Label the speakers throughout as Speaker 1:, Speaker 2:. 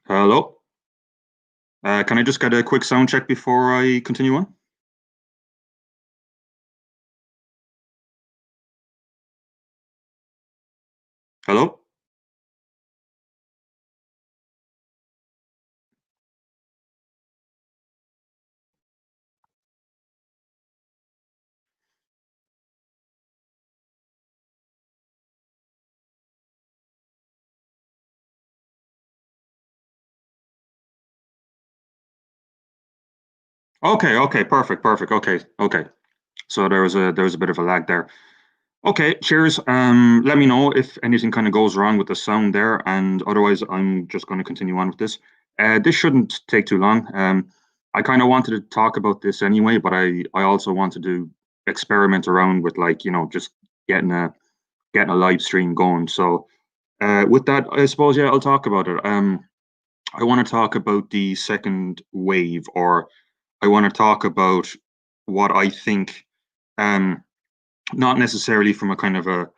Speaker 1: Hello. Can I just get a quick sound check before I continue on? Hello? Okay, okay, perfect, perfect. Okay, okay. So there was a bit of a lag there. Okay, cheers. Let me know if anything kind of goes wrong with the sound there, and otherwise I'm just going to continue on with this. This shouldn't take too long. I kind of wanted to talk about this anyway, but I also wanted to experiment around with just getting a getting a live stream going. So with that, I suppose yeah, I'll talk about it. I want to talk about the second wave, or I want to talk about what I think, um, not necessarily from a kind of a,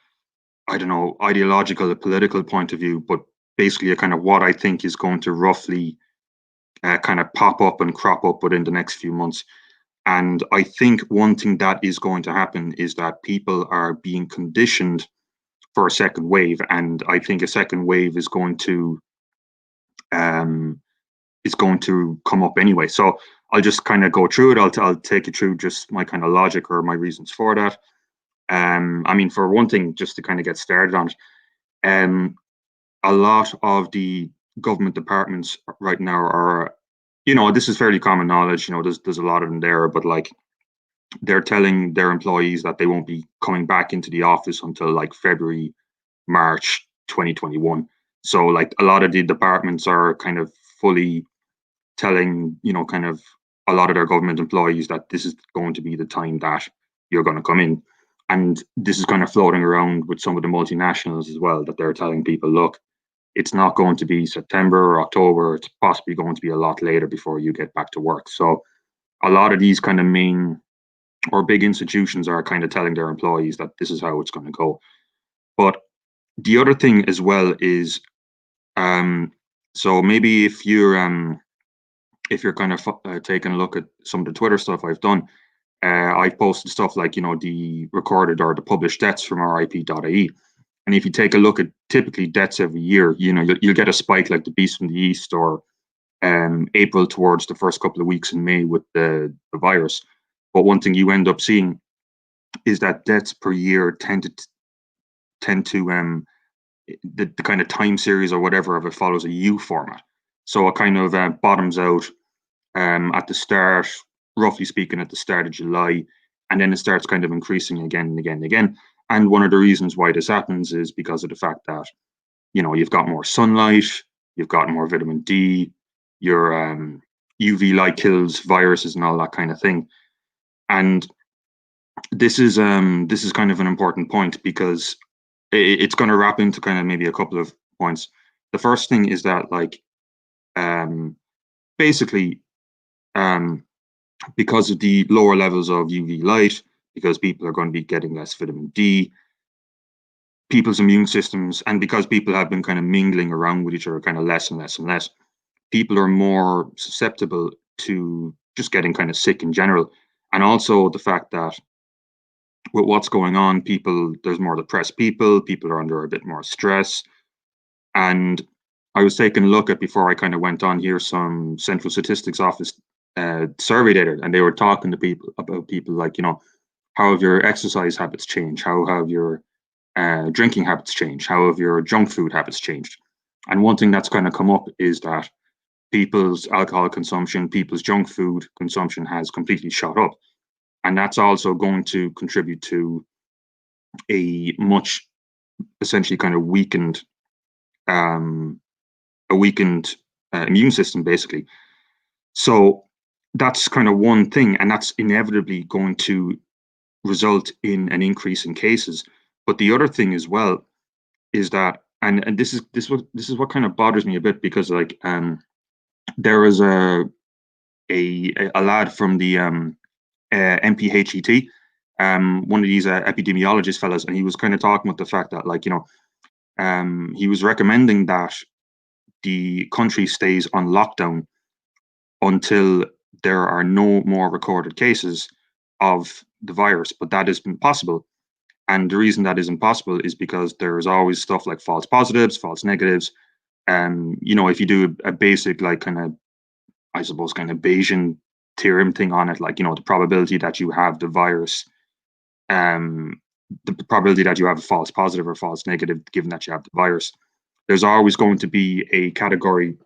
Speaker 1: I don't know, ideological, political point of view, but basically a kind of what I think is going to roughly kind of pop up and crop up within the next few months. And I think one thing that is going to happen is that people are being conditioned for a second wave, and I think a second wave um, is going to come up anyway. So I'll just kind of go through it. I'll take you through just my kind of logic or my reasons for that. I mean, for one thing, just to kind of get started on it, um, a lot of the government departments right now are, this is fairly common knowledge. There's a lot of them there, but like they're telling their employees that they won't be coming back into the office until like February, March 2021. So like a lot of the departments are kind of fully telling, kind of a lot of their government employees that this is going to be the time that you're going to come in. And this is kind of floating around with some of the multinationals as well, that they're telling people, look, it's not going to be September or October. It's possibly going to be a lot later before you get back to work. So a lot of these kind of main or big institutions are kind of telling their employees that this is how it's going to go. But the other thing as well is, um, so maybe if you're kind of taking a look at some of the Twitter stuff I've done, I've posted stuff like, the recorded or the published deaths from RIP.ie. And if you take a look at typically deaths every year, you'll get a spike like the Beast from the East, or April towards the first couple of weeks in May with the virus. But one thing you end up seeing is that deaths per year tend to the kind of time series or whatever of it follows a U format. So it kind of bottoms out at the start, roughly speaking, at the start of July, and then it starts kind of increasing again and again and again. And one of the reasons why this happens is because of the fact that you've got more sunlight, you've got more vitamin D, your UV light kills viruses and all that kind of thing. And this is kind of an important point because it's going to wrap into kind of maybe a couple of points. The first thing is that um, basically um, because of the lower levels of UV light, because people are going to be getting less vitamin D, people's immune systems, and because people have been kind of mingling around with each other kind of less and less and less, people are more susceptible to just getting kind of sick in general. And also the fact that with what's going on, there's more depressed people are under a bit more stress. And I was taking a look at, before I kind of went on here, some Central Statistics Office survey data, and they were talking to people about people like, how have your exercise habits changed? How have your drinking habits changed? How have your junk food habits changed? And one thing that's kind of come up is that people's alcohol consumption, people's junk food consumption has completely shot up. And that's also going to contribute to a much essentially kind of um, weakened immune system, basically. So that's kind of one thing, and that's inevitably going to result in an increase in cases. But the other thing as well is that, and this is what kind of bothers me a bit, because like there was a lad from the MPHET, one of these epidemiologist fellas, and he was kind of talking about the fact that he was recommending that the country stays on lockdown until there are no more recorded cases of the virus. But that is impossible. And the reason that is impossible is because there's always stuff like false positives, false negatives. If you do a basic, like, kind of, I suppose, kind of Bayesian theorem thing on it, like, the probability that you have the virus, um, the probability that you have a false positive or false negative, given that you have the virus, there's always going to be a category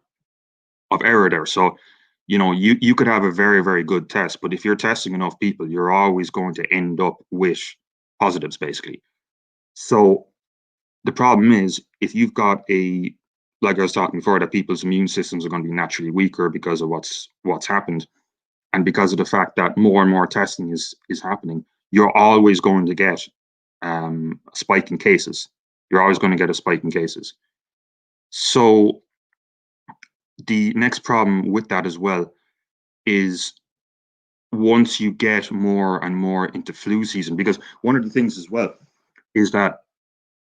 Speaker 1: of error there. So, you could have a very, very good test, but if you're testing enough people, you're always going to end up with positives, basically. So the problem is, if you've got like I was talking before, that people's immune systems are going to be naturally weaker because of what's happened, and because of the fact that more and more testing is happening, you're always going to get a spike in cases. You're always going to get a spike in cases. So the next problem with that as well is, once you get more and more into flu season, because one of the things as well is that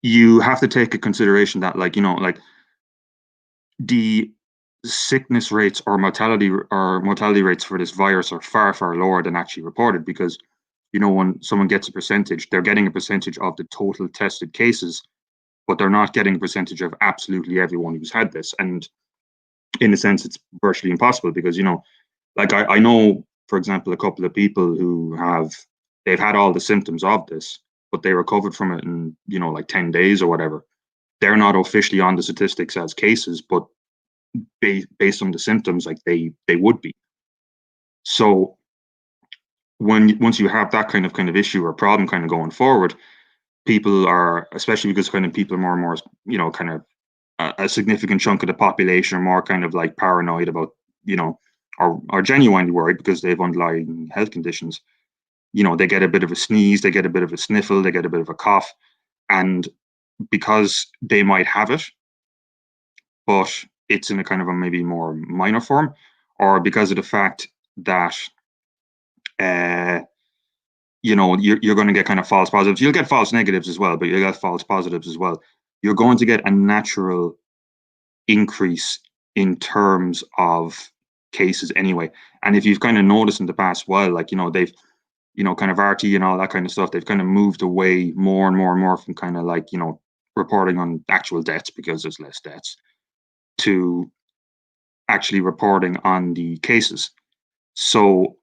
Speaker 1: you have to take a consideration that, like, like, the sickness rates or mortality rates for this virus are far, far lower than actually reported, because when someone gets a percentage, they're getting a percentage of the total tested cases, but they're not getting a percentage of absolutely everyone who's had this. And in a sense, it's virtually impossible, because like, I know, for example, a couple of people who they've had all the symptoms of this, but they recovered from it in like 10 days or whatever. They're not officially on the statistics as cases, but based on the symptoms, like, they would be. So once you have that kind of issue or problem kind of going forward, people are, especially because kind of people are more and more, kind of a significant chunk of the population are more kind of like paranoid about, or genuinely worried because they have underlying health conditions. They get a bit of a sneeze, they get a bit of a sniffle, they get a bit of a cough, and because they might have it, but it's in a kind of a maybe more minor form, or because of the fact that you're going to get kind of false positives. You'll get false negatives as well, but you'll get false positives as well. You're going to get a natural increase in terms of cases anyway. And if you've kind of noticed in the past while, like, they've, kind of RT and all that kind of stuff, they've kind of moved away more and more and more from kind of like, reporting on actual deaths because there's less deaths, to actually reporting on the cases. So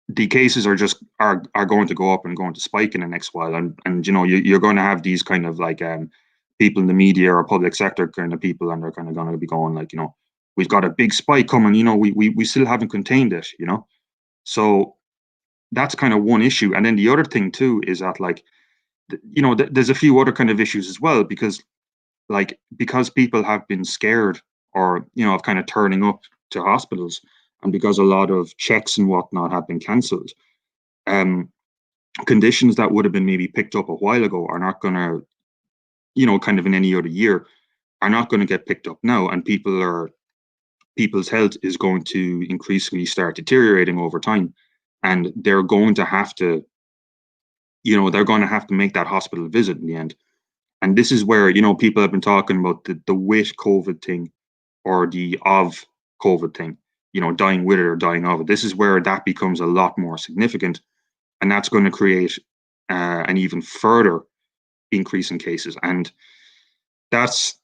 Speaker 1: the cases are going to go up and going to spike in the next while, and you're going to have these kind of like people in the media or public sector kind of people, and they're kind of going to be going like, we've got a big spike coming, we still haven't contained it, so that's kind of one issue. And then the other thing too is that, like, there's a few other kind of issues as well, because people have been scared, or of kind of turning up to hospitals, and because a lot of checks and whatnot have been cancelled, conditions that would have been maybe picked up a while ago are not going to, kind of in any other year, are not going to get picked up now, and people's health is going to increasingly start deteriorating over time, and they're going to have to make that hospital visit in the end. And this is where, people have been talking about the with COVID thing, or the of COVID thing, dying with it or dying of it. This is where that becomes a lot more significant, and that's going to create an even further increase in cases. And that's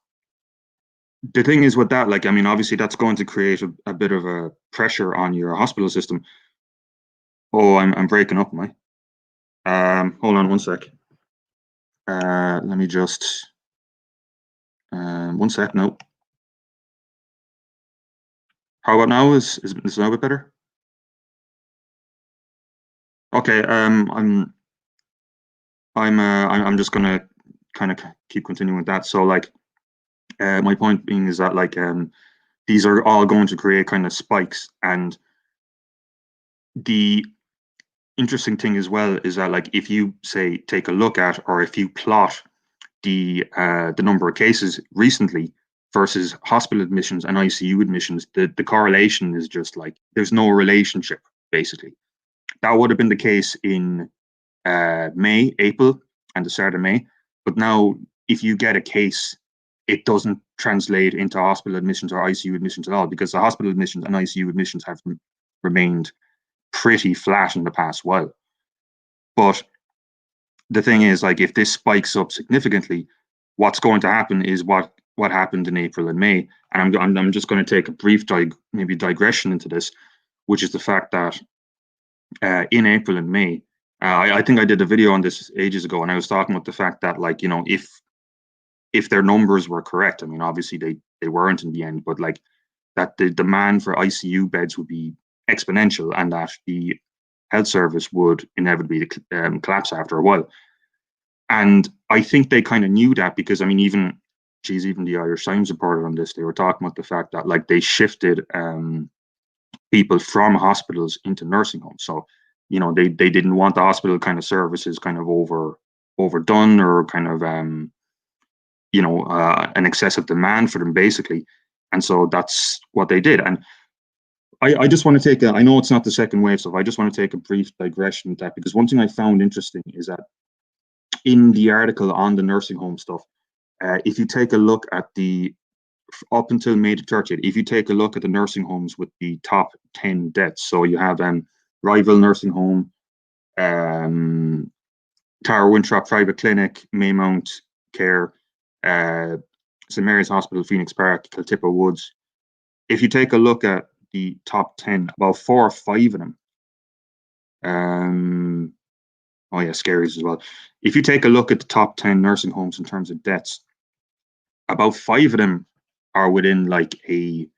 Speaker 1: the thing is with that, like, I mean, obviously that's going to create a bit of a pressure on your hospital system. Oh, I'm breaking up, am I? Hold on one sec. Let me just 1 sec. No. How about now? Is now a bit better? Okay. I'm just gonna kind of keep continuing with that. So, like, my point being is that, like, these are all going to create kind of spikes, and the interesting thing as well is that, like, if you say take a look at, or if you plot the number of cases recently versus hospital admissions and ICU admissions, the correlation is just like, there's no relationship, basically. That would have been the case in May, April, and the start of May. But now, if you get a case it doesn't translate into hospital admissions or ICU admissions at all, because the hospital admissions and ICU admissions have remained pretty flat in the past while. But the thing is, like, if this spikes up significantly, what's going to happen is what happened in April and May. And I'm just going to take a brief maybe digression into this, which is the fact that in April and May, I think I did a video on this ages ago, and I was talking about the fact that, like, you know, if their numbers were correct, I mean, obviously they weren't in the end, but like that the demand for ICU beds would be exponential, and that the health service would inevitably collapse after a while. And I think they kind of knew that, because I mean, even the Irish Times reported on this. They were talking about the fact that, like, they shifted people from hospitals into nursing homes. So, you know, they didn't want the hospital kind of services kind of overdone, or kind of an excessive demand for them, basically. And so that's what they did. And I just want to take I know it's not the second wave stuff. I just want to take a brief digression with that, because one thing I found interesting is that in the article on the nursing home stuff, if you take a look at the up until May the 30th, if you take a look at the nursing homes with the top 10 deaths, so you have Ryville Nursing Home, Tower Winthrop Private Clinic, Maymount Care, St Mary's Hospital, Phoenix Park, Kiltippa Woods. If you take a look at the top 10, about 4 or 5 of them, oh yeah, Scaries as well. If you take a look at the top 10 nursing homes in terms of deaths, about 5 of them are within like a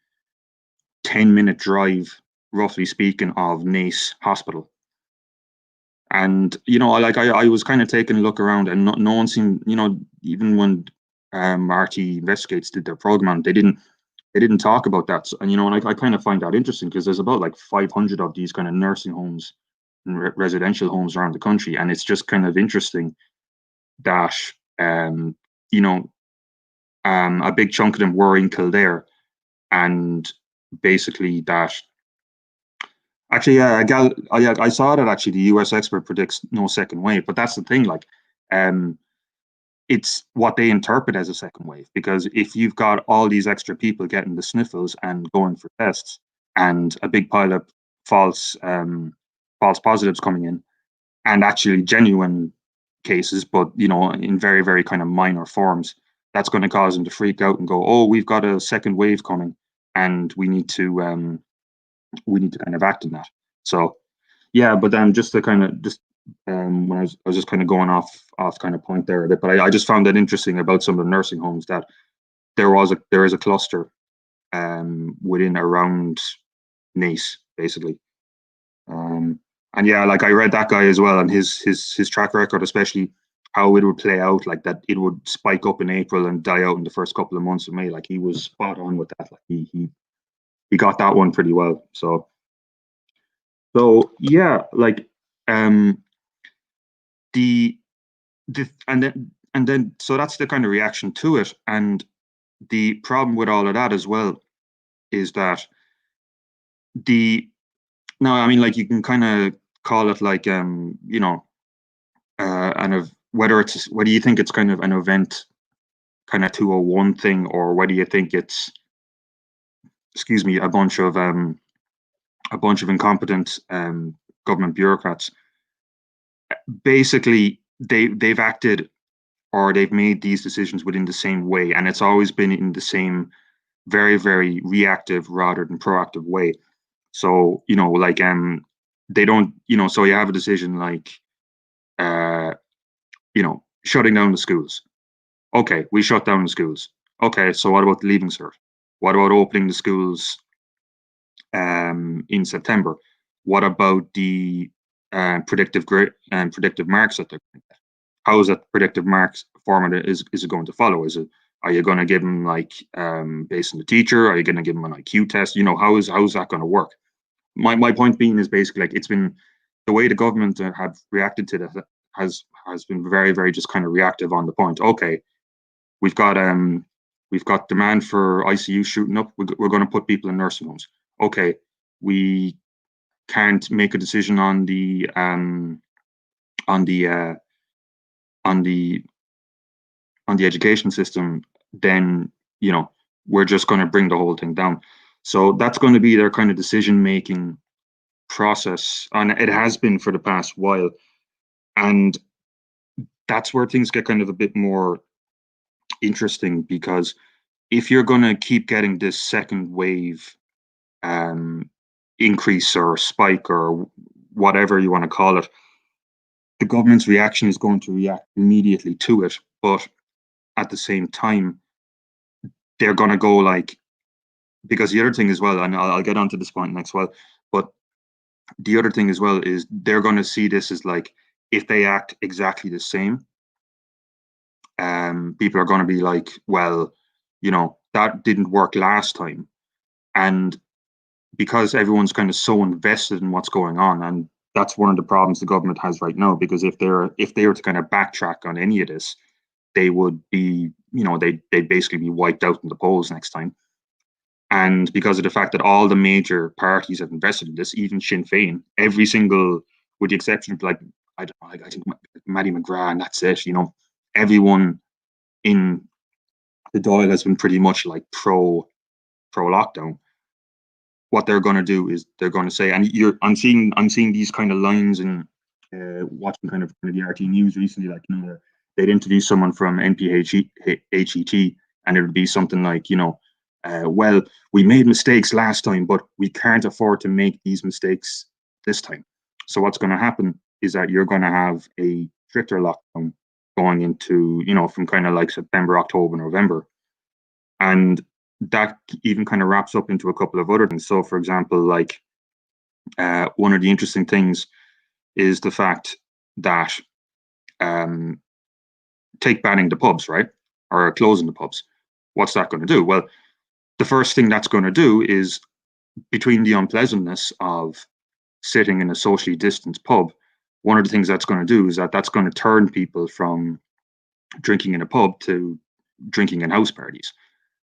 Speaker 1: 10-minute drive, roughly speaking, of Naas Hospital. And, you know, like I was kind of taking a look around, and no one seemed, you know, even when RT Investigates did their program, they didn't talk about that. So, and, you know, and I kind of find that interesting, because there's about like 500 of these kind of nursing homes and residential homes around the country. And it's just kind of interesting that, you know, a big chunk of them were in Kildare, and basically that. Actually, yeah, I saw that actually the US expert predicts no second wave, but that's the thing, like, it's what they interpret as a second wave, because if you've got all these extra people getting the sniffles and going for tests, and a big pile of false positives coming in, and actually genuine cases, but, you know, in very, very kind of minor forms, that's going to cause them to freak out and go, oh, we've got a second wave coming, and we need to kind of act on that. So yeah, but then just to kind of just when I was just kind of going off kind of point there a bit, but I just found that interesting about some of the nursing homes, that there is a cluster within around Naas, basically. And yeah, like I read that guy as well, and his track record, especially how it would play out, like that it would spike up in April and die out in the first couple of months of May. Like, he was spot on with that. Like, he got that one pretty well. So yeah, like the and then so that's the kind of reaction to it. And the problem with all of that as well is that now, I mean, like, you can kind of call it like you know, whether you think it's kind of an event kind of 201 thing, or whether you think it's, excuse me, a bunch of incompetent government bureaucrats. Basically, they've acted, or they've made these decisions within the same way, and it's always been in the same very, very reactive rather than proactive way. So, you know, like, they don't, you know, so you have a decision like, you know, shutting down the schools. Okay, we shut down the schools. Okay, so what about the leaving cert? What about opening the schools in September? What about the predictive marks that they're going to get? How is that predictive marks format is it going to follow? Are you going to give them, like, based on the teacher? Are you going to give them an IQ test? You know, how is that going to work? My point being is basically, like, it's been the way the government have reacted to that has been very, very just kind of reactive on the point. Okay, we've got demand for ICU shooting up. We're going to put people in nursing homes. Okay, we can't make a decision on the education system then, we're just going to bring the whole thing down. So that's going to be their kind of decision-making process, and it has been for the past while. And that's where things get kind of a bit more interesting, because if you're going to keep getting this second wave increase or spike or whatever you want to call it, the government's reaction is going to react immediately to it. But at the same time, they're going to go like, because the other thing as well, and I'll get onto this point next, well, but the other thing as well is they're going to see this as like, if they act exactly the same, people are going to be like, well, that didn't work last time. And because everyone's kind of so invested in what's going on, and that's one of the problems the government has right now, because if they were to kind of backtrack on any of this, they would be, they'd basically be wiped out in the polls next time. And because of the fact that all the major parties have invested in this, even Sinn Féin, every single, with the exception of like, I don't know, like I think Maddie McGrath, and that's it, everyone in the Dáil has been pretty much like pro lockdown. What they're going to do is they're going to say, and I'm seeing these kind of lines in watching kind of the RT News recently, like, they'd interview someone from NPHET, and it would be something like, well, we made mistakes last time, but we can't afford to make these mistakes this time. So what's going to happen is that you're going to have a stricter lockdown going into, from kind of like September, October, November. And that even kind of wraps up into a couple of other things. So, for example, like one of the interesting things is the fact that take banning the pubs, right, or closing the pubs. What's that going to do? Well, the first thing that's going to do is, between the unpleasantness of sitting in a socially distanced pub, one of the things that's going to do is that's going to turn people from drinking in a pub to drinking in house parties.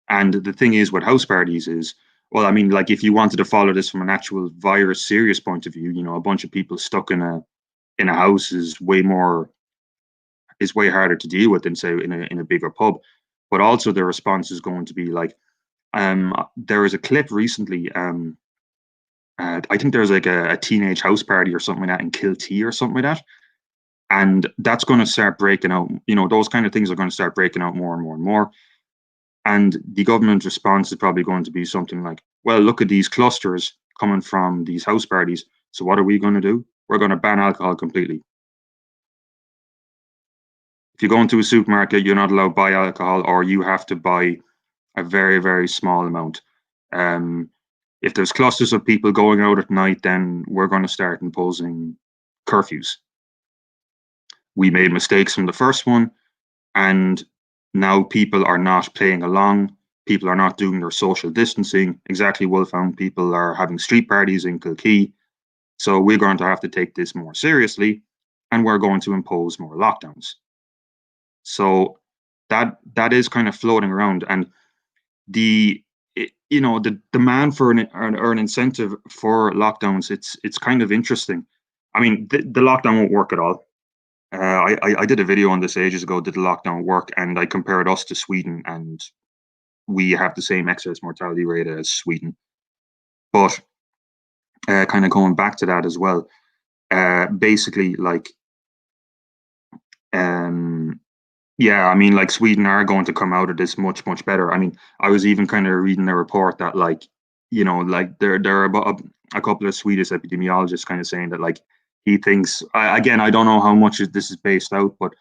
Speaker 1: And the thing is with house parties is, well, I mean, like if you wanted to follow this from an actual virus serious point of view, a bunch of people stuck in a house is way harder to deal with than, say, in a bigger pub. But also the response is going to be like, there was a clip recently. I think there's like a teenage house party or something like that in Kiltee or something like that. And that's going to start breaking out. Those kind of things are going to start breaking out more and more and more. And the government response is probably going to be something like, well, look at these clusters coming from these house parties. So what are we going to do? We're going to ban alcohol completely. If you go into a supermarket, you're not allowed to buy alcohol, or you have to buy a very, very small amount. If there's clusters of people going out at night, then we're going to start imposing curfews. We made mistakes from the first one, and now people are not playing along. People are not doing their social distancing. Exactly, Wolfhound. People are having street parties in Kilkee. So we're going to have to take this more seriously, and we're going to impose more lockdowns. So that is kind of floating around, and the demand for an incentive for lockdowns, it's kind of interesting. I mean, the lockdown won't work at all. I did a video on this ages ago. Did the lockdown work? And I compared us to Sweden, and we have the same excess mortality rate as Sweden. But kind of going back to that as well, basically, like, yeah, I mean, like Sweden are going to come out of this much, much better. I mean, I was even kind of reading a report that, like, like there are about a couple of Swedish epidemiologists kind of saying that, like, he thinks, again, I don't know how much this is based out, but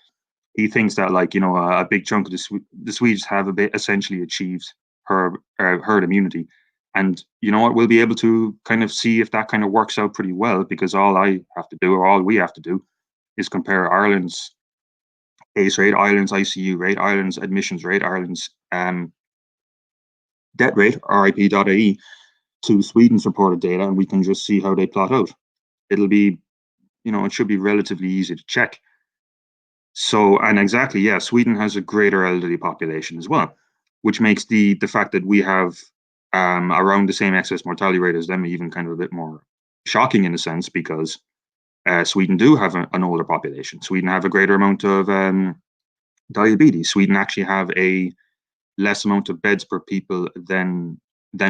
Speaker 1: he thinks that, like, a big chunk of the Swedes have essentially achieved herd immunity. And you know what, we'll be able to kind of see if that kind of works out pretty well, because all I have to do, or all we have to do, is compare Ireland's case rate, Ireland's ICU rate, Ireland's admissions rate, Ireland's death rate, RIP.ie, to Sweden's reported data, and we can just see how they plot out. It'll be, it should be relatively easy to check. So, and exactly, yeah, Sweden has a greater elderly population as well, which makes the fact that we have around the same excess mortality rate as them even kind of a bit more shocking in a sense, because Sweden do have an older population. Sweden have a greater amount of diabetes. Sweden actually have a less amount of beds per people than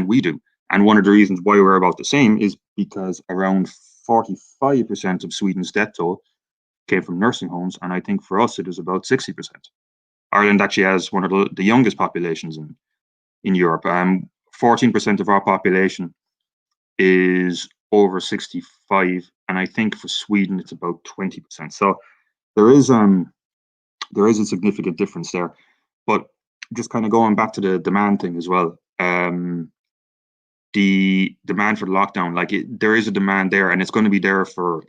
Speaker 1: we do. And one of the reasons why we're about the same is because around 45% of Sweden's death toll came from nursing homes, and I think for us it is about 60%. Ireland actually has one of the youngest populations in Europe. 14% of our population is over 65, and I think for Sweden it's about 20%. So there is a significant difference there. But just kind of going back to the demand thing as well, the demand for the lockdown, like there is a demand there, and it's going to be there for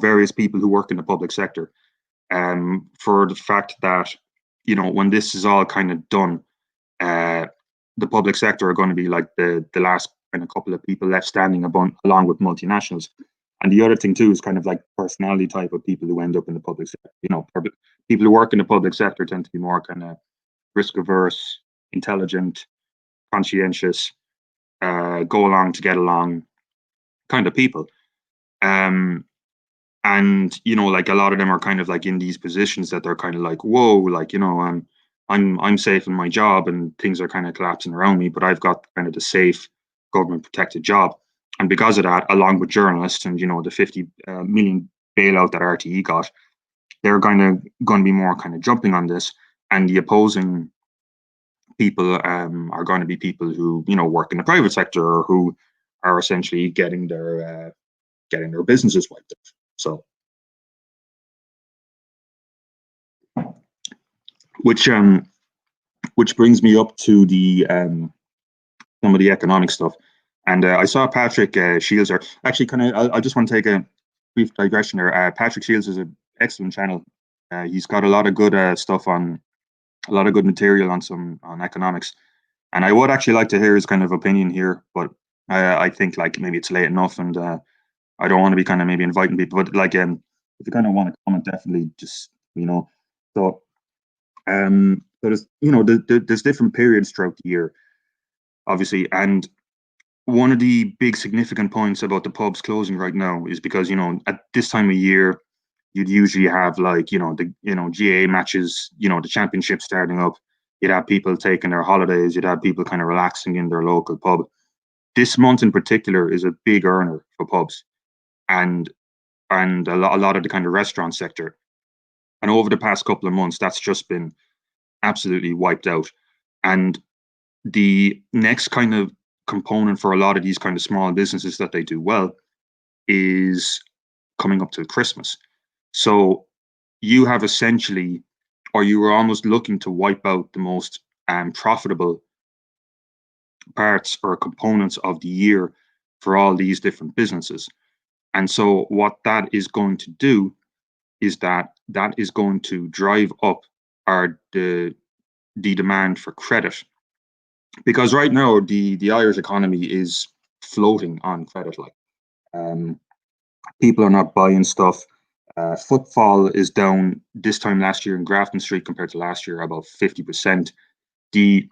Speaker 1: various people who work in the public sector, for the fact that when this is all kind of done, the public sector are going to be like the last kind of couple of people left standing along with multinationals. And the other thing too is kind of like personality type of people who end up in the public sector. People who work in the public sector tend to be more kind of risk averse, intelligent, conscientious, go along to get along kind of people. And like a lot of them are kind of like in these positions that they're kind of like, whoa, like I'm safe in my job and things are kind of collapsing around me, but I've got kind of the safe government protected job. And because of that, along with journalists and the 50 million bailout that RTE got, they're going to be more kind of jumping on this, and the opposing people are going to be people who work in the private sector or who are essentially getting their businesses wiped out. So, which brings me up to the some of the economic stuff. And I saw Patrick Shields, or actually, I just want to take a brief digression there. Patrick Shields is an excellent channel. He's got a lot of good stuff on, a lot of good material on economics. And I would actually like to hear his kind of opinion here, but I think like maybe it's late enough, and I don't want to be kind of maybe inviting people. But like, if you kind of want to comment, definitely just So, there's there's different periods throughout the year, obviously, and one of the big significant points about the pubs closing right now is because at this time of year you'd usually have like the GA matches, the championship starting up. You'd have people taking their holidays. You'd have people kind of relaxing in their local pub. This month in particular is a big earner for pubs, and a lot of the kind of restaurant sector. And over the past couple of months, that's just been absolutely wiped out. And the next kind of component for a lot of these kind of small businesses that they do well is coming up to Christmas. So you have essentially, or you were almost looking to wipe out the most profitable parts or components of the year for all these different businesses. And so what that is going to do is that is going to drive up the demand for credit, because right now the Irish economy is floating on credit. Like, people are not buying stuff. Footfall is down this time last year in Grafton Street compared to last year about 50%. The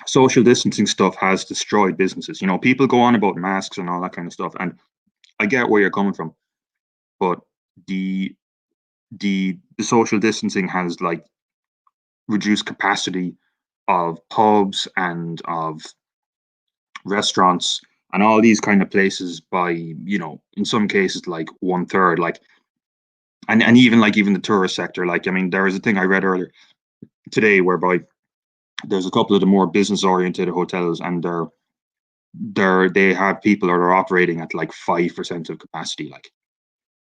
Speaker 1: social distancing stuff has destroyed businesses. People go on about masks and all that kind of stuff, and I get where you're coming from, but the social distancing has like reduced capacity of pubs and of restaurants and all these kind of places by in some cases like 1/3. Like, and even the tourist sector. Like, I mean, there was a thing I read earlier today whereby there's a couple of the more business oriented hotels, and they have people that are operating at like 5% of capacity. Like,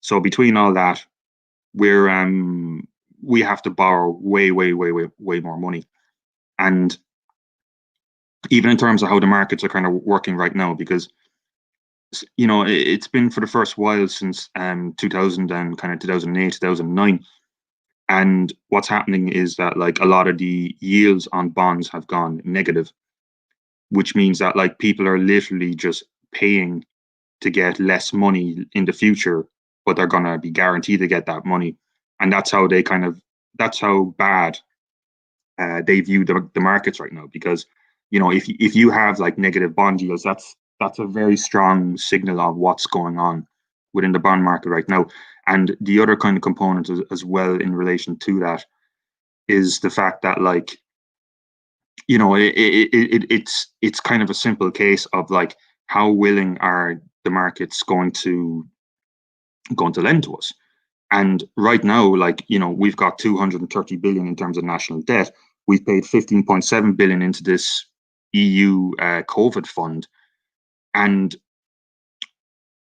Speaker 1: so between all that, we have to borrow way more money. And even in terms of how the markets are kind of working right now, because it's been for the first while since 2000 and kind of 2008, 2009. And what's happening is that like a lot of the yields on bonds have gone negative, which means that like people are literally just paying to get less money in the future, but they're going to be guaranteed to get that money. And that's how bad they view the markets right now. Because if you have like negative bond yields, that's a very strong signal of what's going on within the bond market right now. And the other kind of component as well in relation to that is the fact that like it's kind of a simple case of like how willing are the markets going to lend to us. And right now, like, we've got 230 billion in terms of national debt. We've paid 15.7 billion into this EU COVID fund. And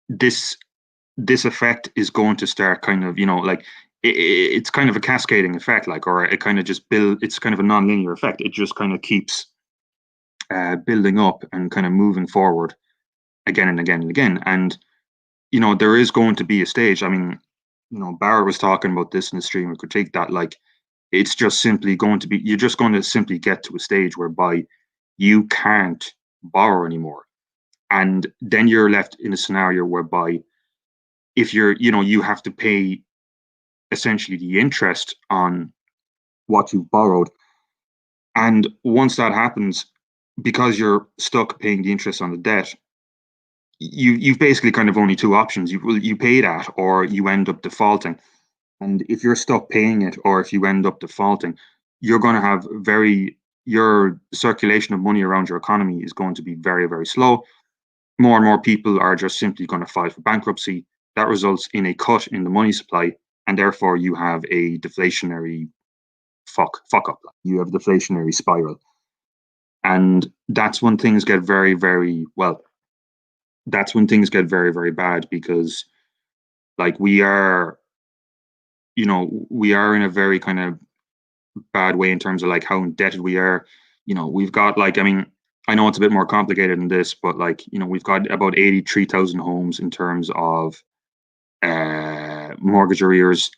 Speaker 1: this this effect is going to start kind of, like it's kind of a cascading effect, like, or it kind of just it's kind of a non-linear effect. It just kind of keeps building up and kind of moving forward again and again and again. And, there is going to be a stage. I mean, Barrett was talking about this in the stream of critique that like it's just simply going to be, you're just going to simply get to a stage whereby you can't borrow anymore. And then you're left in a scenario whereby if you have to pay essentially the interest on what you've borrowed. And once that happens, because you're stuck paying the interest on the debt, you've basically kind of only two options. You pay that or you end up defaulting. And if you're stuck paying it or if you end up defaulting, you're going to have your circulation of money around your economy is going to be very, very slow. More and more people are just simply going to file for bankruptcy. That results in a cut in the money supply, and therefore you have a deflationary fuck up. You have a deflationary spiral. And that's when things get very, very well. That's when things get very, very bad because, like, we are in a very kind of bad way in terms of like how indebted we are. We've got like, I mean, I know it's a bit more complicated than this, but like, we've got about 83,000 homes in terms of mortgage arrears.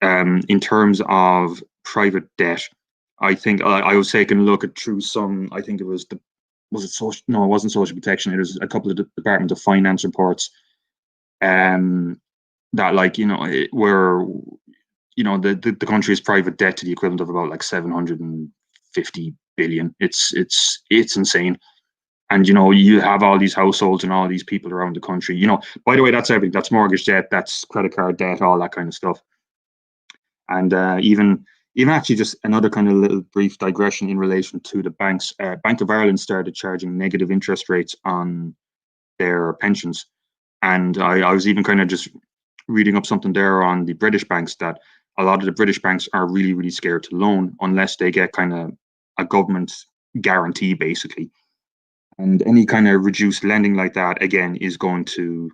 Speaker 1: In terms of private debt, I think I was taking a look at through some. I think it was was it social? No, it wasn't social protection. It was a couple of the Department of Finance reports. That like where the country's private debt to the equivalent of about like 750 billion. It's insane. And you have all these households and all these people around the country. By the way, that's everything. That's mortgage debt, that's credit card debt, all that kind of stuff. And even actually just another kind of little brief digression in relation to the banks. Bank of Ireland started charging negative interest rates on their pensions. And I was even kind of just reading up something there on the British banks that a lot of the British banks are really, really scared to loan unless they get kind of a government guarantee, basically. And any kind of reduced lending like that, again, is going to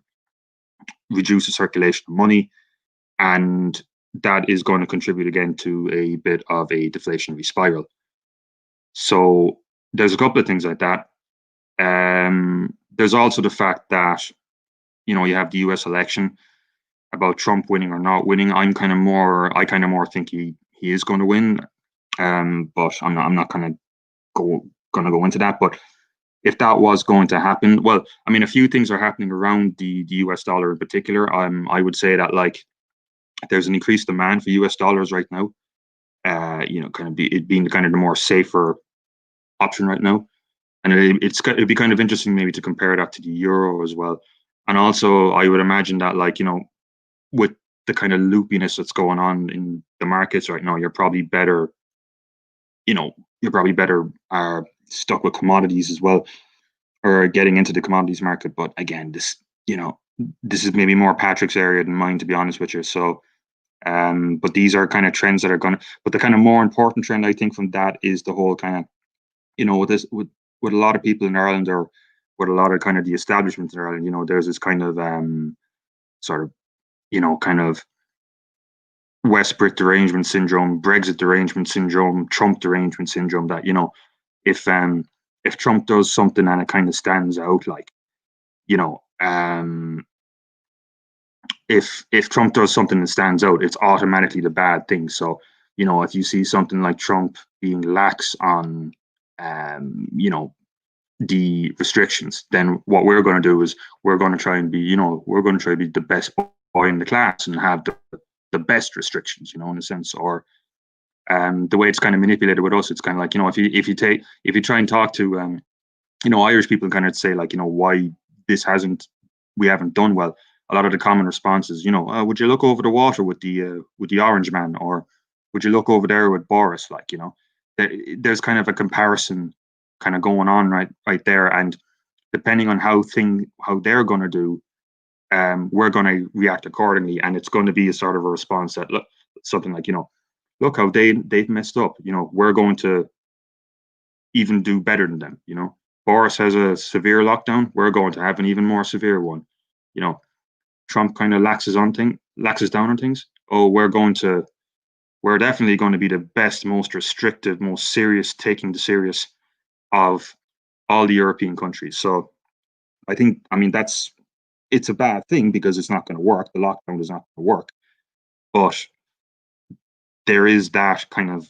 Speaker 1: reduce the circulation of money. And that is going to contribute again to a bit of a deflationary spiral. So there's a couple of things like that. There's also the fact that, you have the US election about Trump winning or not winning. I kind of more think he is going to win. But I'm not going to go into that. But if that was going to happen, well, I mean, a few things are happening around the US dollar in particular. I would say that like there's an increased demand for US dollars right now. Kind of it being kind of the more safer option right now. And it'd be kind of interesting maybe to compare that to the euro as well. And also, I would imagine that like, with the kind of loopiness that's going on in the markets right now, you're probably better stuck with commodities as well, or getting into the commodities market. But again, this is maybe more Patrick's area than mine, to be honest with you. So, but these are kind of trends that are but the kind of more important trend, I think, from that is the whole kind of, with a lot of people in Ireland, or with a lot of kind of the establishment in Ireland, there's this kind of sort of, kind of West Brit derangement syndrome, Brexit derangement syndrome, Trump derangement syndrome, that, if Trump does something and it kind of stands out, like, if Trump does something that stands out, it's automatically the bad thing. So, if you see something like Trump being lax on, the restrictions, then what we're going to do is we're going to try and be, the best boy in the class and have the best restrictions, in a sense. Or the way it's kind of manipulated with us, it's kind of like, if you try and talk to Irish people, kind of say like, why we haven't done well. A lot of the common responses, would you look over the water with the orange man, or would you look over there with Boris? Like, there's kind of a comparison kind of going on right there, and depending on how they're going to do, we're going to react accordingly, and it's going to be a sort of a response that look something like, look how they've messed up. We're going to even do better than them. Boris has a severe lockdown. We're going to have an even more severe one. Trump kind of laxes down on things. Oh, we're definitely going to be the best, most restrictive, most serious, taking the serious of all the European countries. So I mean, it's a bad thing because it's not going to work. The lockdown is not going to work. But there is that kind of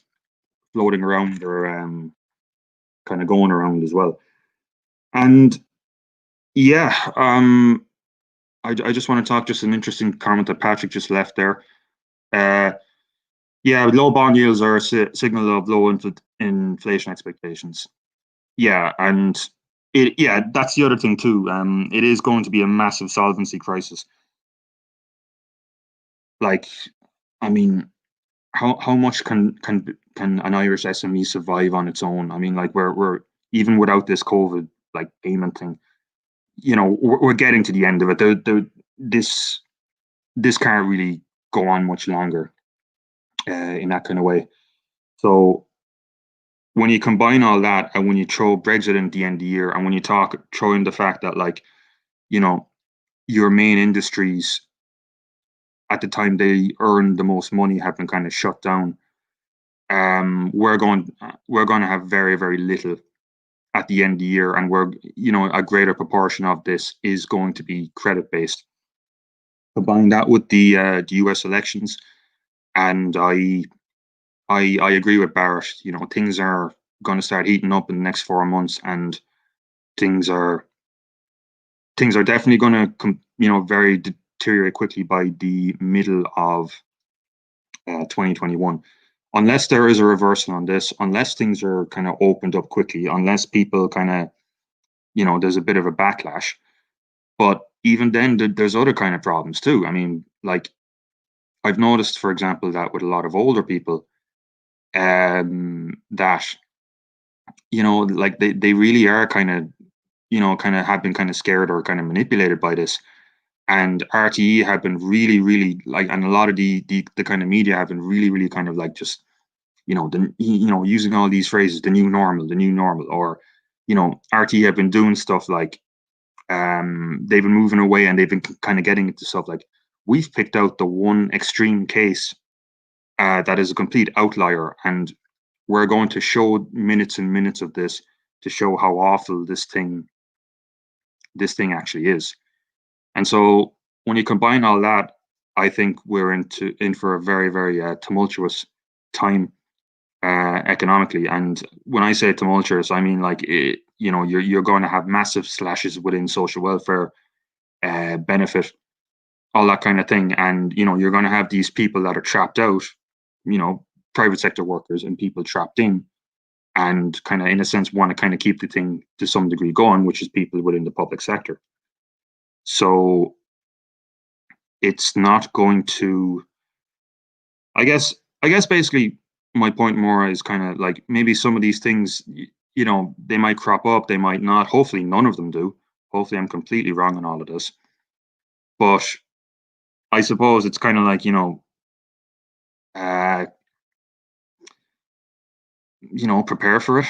Speaker 1: floating around or kind of going around as well. And yeah, I just want to talk just an interesting comment that Patrick just left there. Yeah, low bond yields are a signal of low inflation expectations. Yeah, and that's the other thing too. It is going to be a massive solvency crisis. Like, I mean, how much can an Irish SME survive on its own? I mean, like we're even without this COVID like payment thing, we're getting to the end of it. This can't really go on much longer in that kind of way. So when you combine all that and when you throw Brexit in at the end of the year and when you throw in the fact that like, your main industries at the time they earn the most money have been kind of shut down. We're going to have very, very little at the end of the year, and a greater proportion of this is going to be credit based. Combine that with the US elections, and I agree with Barrett. Things are going to start heating up in the next 4 months, and things are definitely going to very deteriorate quickly by the middle of 2021. Unless there is a reversal on this, unless things are kind of opened up quickly, unless people kind of, there's a bit of a backlash. But even then, there's other kind of problems too. I mean, like I've noticed, for example, that with a lot of older people, that like they really are kind of have been kind of scared or kind of manipulated by this. And RTE have been really, really like, and a lot of the kind of media have been really, really kind of like just, using all these phrases, the new normal, or, RTE have been doing stuff like, they've been moving away and they've been kind of getting into stuff like, we've picked out the one extreme case that is a complete outlier, and we're going to show minutes and minutes of this to show how awful this thing actually is. And so when you combine all that, I think we're in for a very, very tumultuous time economically. And when I say tumultuous, I mean like you're going to have massive slashes within social welfare benefit, all that kind of thing, and you're going to have these people that are trapped out, private sector workers and people trapped in, and kind of in a sense want to kind of keep the thing to some degree going, which is people within the public sector. So it's not going to, I guess basically my point more is kind of like maybe some of these things, they might crop up, they might not. Hopefully none of them do. Hopefully I'm completely wrong on all of this. But I suppose it's kind of like, prepare for it.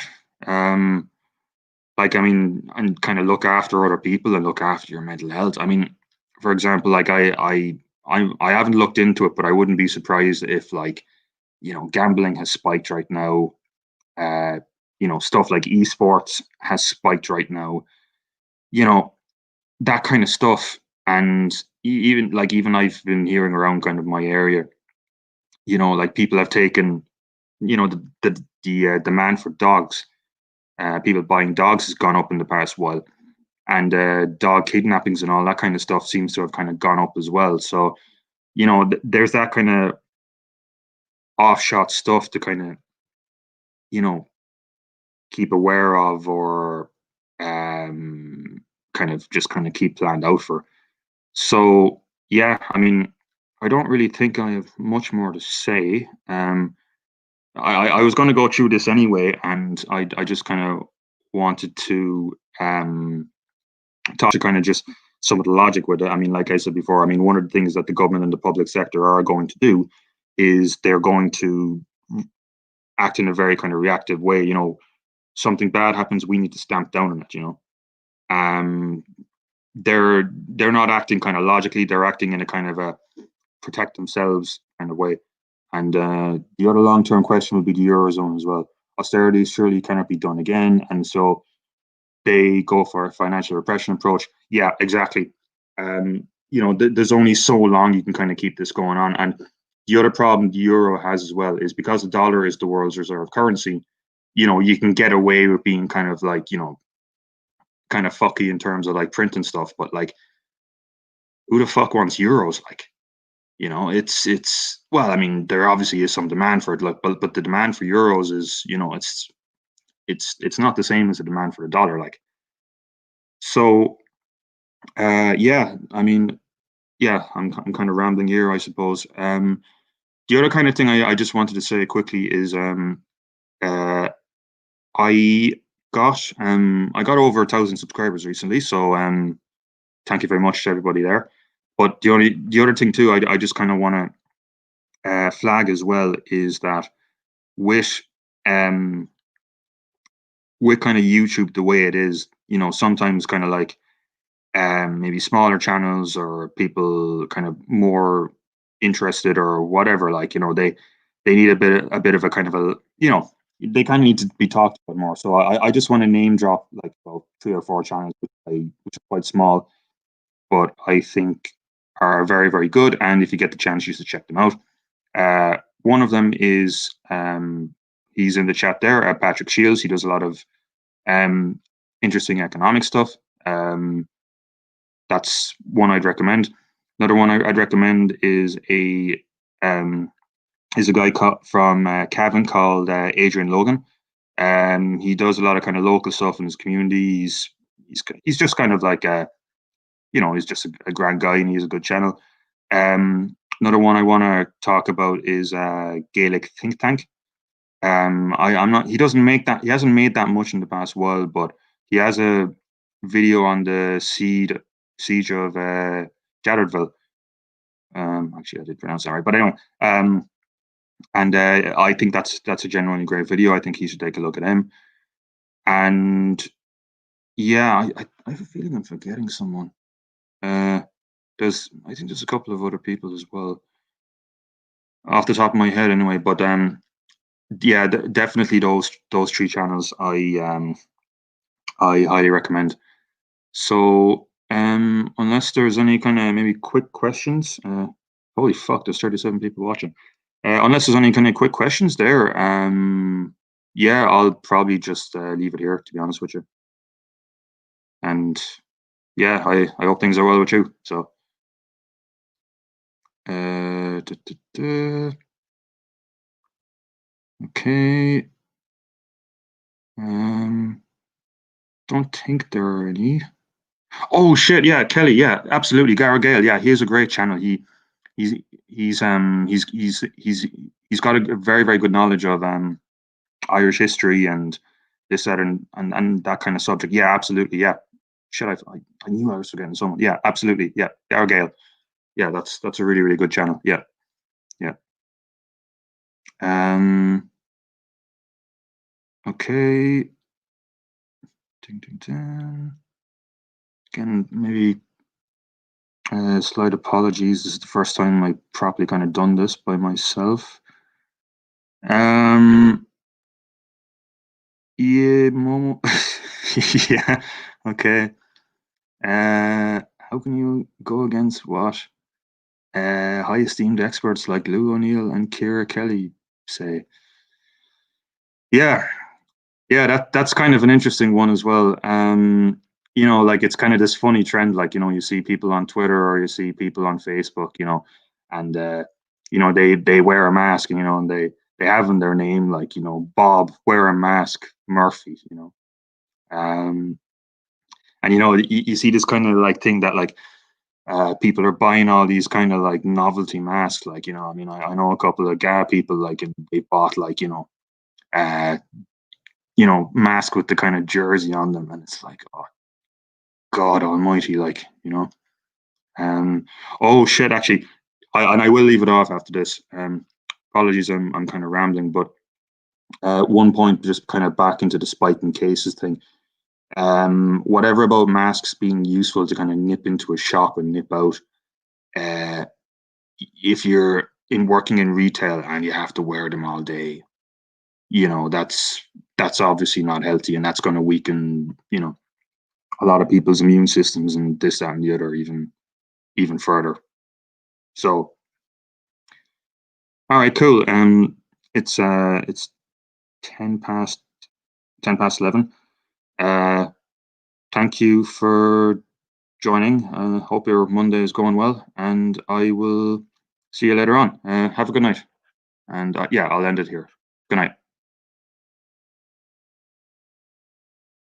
Speaker 1: Like, I mean, and kind of look after other people and look after your mental health. I mean, for example, like I haven't looked into it, but I wouldn't be surprised if like, gambling has spiked right now. Stuff like esports has spiked right now. That kind of stuff. And even I've been hearing around kind of my area, like people have taken, the demand for dogs. People buying dogs has gone up in the past while, and dog kidnappings and all that kind of stuff seems to have kind of gone up as well. So, there's that kind of offshot stuff to kind of, keep aware of, or kind of keep planned out for. So yeah, I mean, I don't really think I have much more to say. I was going to go through this anyway, and I just kind of wanted to talk to kind of just some of the logic with it. I mean, like I said before, I mean, one of the things that the government and the public sector are going to do is they're going to act in a very kind of reactive way. You know, something bad happens, we need to stamp down on it. You know, um, they're not acting kind of logically; they're acting in a kind of a protect themselves kind of way. And the other long-term question would be the eurozone as well. Austerity surely cannot be done again, and so they go for a financial repression approach. Yeah, exactly. You know, there's only so long you can kind of keep this going on. And the other problem the euro has as well is because the dollar is the world's reserve currency. You know, you can get away with being kind of like, you know, kind of fucky in terms of like printing stuff, but like, who the fuck wants euros? Like, you know, it's well, I mean, there obviously is some demand for it, like, but the demand for euros is, you know, it's not the same as the demand for the dollar. Like, so yeah, I mean, yeah, I'm kind of rambling here, I suppose. The other kind of thing I just wanted to say quickly is uh, I I got over 1,000 subscribers recently, so thank you very much to everybody there. But the other thing too, I just kind of want to flag as well is that with um with kind of YouTube the way it is, you know, sometimes kind of like maybe smaller channels or people kind of more interested or whatever, like, you know, they need a bit of a kind of a, you know, they kind of need to be talked about more. So I just want to name drop like about 3 or 4 channels which are quite small, but I think are very, very good. And if you get the chance, you should check them out. One of them is he's in the chat there, Patrick Shields. He does a lot of um, interesting economic stuff. That's one I'd recommend. Another one I'd recommend um, is a guy from Cavan called Adrian Logan. He does a lot of kind of local stuff in his community. He's just kind of like a, you know, he's just a grand guy and he has a good channel. Another one I want to talk about is Gaelic Think Tank. I'm not. He doesn't make that. He hasn't made that much in the past while, but he has a video on the siege of Jaredville. Actually, I did pronounce that right, but anyway. And I think that's a genuinely great video. I think he should take a look at him. And yeah, I have a feeling I'm forgetting someone. I think there's a couple of other people as well, off the top of my head, anyway. But yeah, definitely those 3 channels I highly recommend. So unless there's any kind of maybe quick questions, holy fuck, there's 37 people watching. Unless there's any kind of quick questions there, yeah, I'll probably just leave it here, to be honest with you. And yeah, I hope things are well with you. So, okay. Don't think there are any. Oh shit, yeah, Kelly, yeah, absolutely. Garagale, yeah, he has a great channel. He's he's got a very, very good knowledge of Irish history and this, that, and that kind of subject. Yeah, absolutely. Yeah. Shit, I knew I was forgetting someone. Yeah, absolutely. Yeah. Argyle. Yeah, that's a really, really good channel. Yeah. Yeah. Um okay. Ding, ding, ding. Again, maybe slight apologies. This is the first time I properly kind of done this by myself. Yeah, Momo. Yeah. Okay. How can you go against what high esteemed experts like Lou O'Neill and Kira Kelly say? Yeah, yeah, that's kind of an interesting one as well. You know, like it's kind of this funny trend, like, you know, you see people on Twitter or you see people on Facebook, you know, and you know, they wear a mask and, you know, and they have in their name, like, you know, Bob wear a mask Murphy, you know. Um and you know, you see this kind of like thing that like People are buying all these kind of like novelty masks, like, you know, I mean, I know a couple of GA people, like, and they bought like, uh, mask with the kind of jersey on them, and it's like, oh God Almighty, like, um, oh shit, actually, I will leave it off after this. Apologies, I'm kind of rambling, but one point, just kind of back into the spike in cases thing. Whatever about masks being useful to kind of nip into a shop and nip out. Uh, if you're in working in retail and you have to wear them all day, that's obviously not healthy, and that's going to weaken, a lot of people's immune systems and this, that, and the other, even further. So, all right, cool. It's 10 past 11. Thank you for joining. Hope your Monday is going well, and I will see you later on. Have a good night. And yeah, I'll end it here. Good night.